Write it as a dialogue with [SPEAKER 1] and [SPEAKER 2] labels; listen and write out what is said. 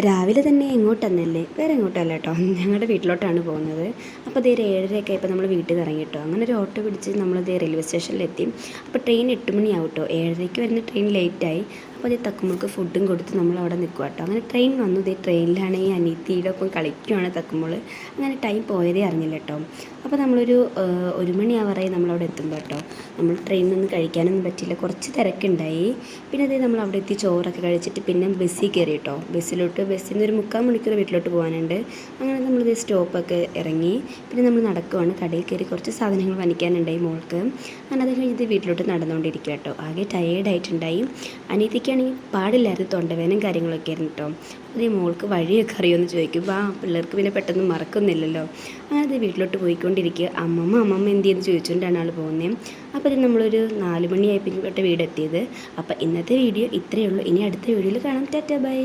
[SPEAKER 1] രാവിലെ തന്നെ എങ്ങോട്ടെന്നല്ലേ, വേറെ എങ്ങോട്ടല്ല കേട്ടോ, ഞങ്ങളുടെ വീട്ടിലോട്ടാണ് പോകുന്നത്. അപ്പോൾ ഇതേ ഒരു 7:30 ഇപ്പോൾ നമ്മൾ വീട്ടിൽ നിന്ന് ഇറങ്ങി കേട്ടോ. അങ്ങനെ ഒരു ഓട്ടോ പിടിച്ച് നമ്മളിതേ റെയിൽവേ സ്റ്റേഷനിലെത്തി. അപ്പോൾ ട്രെയിൻ 8 മണിയാവും കേട്ടോ. 7:30 വരുന്ന ട്രെയിൻ ലേറ്റായി. അപ്പോൾ അതേ തക്കുമ്പോൾക്ക് ഫുഡും കൊടുത്ത് നമ്മളവിടെ നിൽക്കുക കേട്ടോ. അങ്ങനെ ട്രെയിൻ വന്നു. ഇതേ ട്രെയിനിലാണെങ്കിൽ അനിയത്തിയുടെ ഒപ്പം കളിക്കുകയാണ് തക്കുമ്പോൾ. അങ്ങനെ ടൈം പോയതേ അറിഞ്ഞില്ല കേട്ടോ. അപ്പോൾ നമ്മളൊരു 1 മണിയാവാറായി നമ്മളവിടെ എത്തുമ്പോൾ കേട്ടോ. നമ്മൾ ട്രെയിനിൽ കഴിക്കാനൊന്നും പറ്റിയില്ല, കുറച്ച് തിരക്കുണ്ടായി. പിന്നെ അതേ നമ്മൾ അവിടെ എത്തി ചോറൊക്കെ കഴിച്ചിട്ട് പിന്നെ ബസ്സിൽ കയറി കേട്ടോ. ബസ്സിൽ നിന്ന് ഒരു 3/4 മണിക്കൂർ വീട്ടിലോട്ട് പോകാനുണ്ട്. അങ്ങനെ നമ്മളിത് സ്റ്റോപ്പൊക്കെ ഇറങ്ങി. പിന്നെ നമ്മൾ നടക്കുവാണ്. കടയിൽ കയറി കുറച്ച് സാധനങ്ങൾ വാങ്ങിക്കാനുണ്ടായി മോൾക്ക്. അങ്ങനെ അത് കഴിഞ്ഞിട്ട് വീട്ടിലോട്ട് നടന്നുകൊണ്ടിരിക്കുക കേട്ടോ. ആകെ ടയേർഡായിട്ടുണ്ടായി. അനിയത്തിക്കാണെങ്കിൽ പാടില്ലായിരുന്നു, തൊണ്ടവേദനയും കാര്യങ്ങളൊക്കെ ആയിരുന്നു കേട്ടോ. അതേ മോൾക്ക് വഴിയൊക്കെ അറിയുമെന്ന് ചോദിക്കും. പിള്ളേർക്ക് പിന്നെ പെട്ടെന്ന് മറക്കുന്നില്ലല്ലോ. അങ്ങനെ അത് വീട്ടിലോട്ട് പോയിക്കൊണ്ടിരിക്കുക. അമ്മമ്മ എന്ത് ചെയ്യുന്നു ചോദിച്ചുകൊണ്ടാണ് ആൾ പോകുന്നത്. അപ്പോൾ ഇത് നമ്മളൊരു 4 മണിയായപ്പോൾ വീടെത്തിയത്. അപ്പോൾ ഇന്നത്തെ വീഡിയോ ഇത്രയേ ഉള്ളൂ. ഇനി അടുത്ത വീഡിയോയിൽ കാണാം. Tata bye.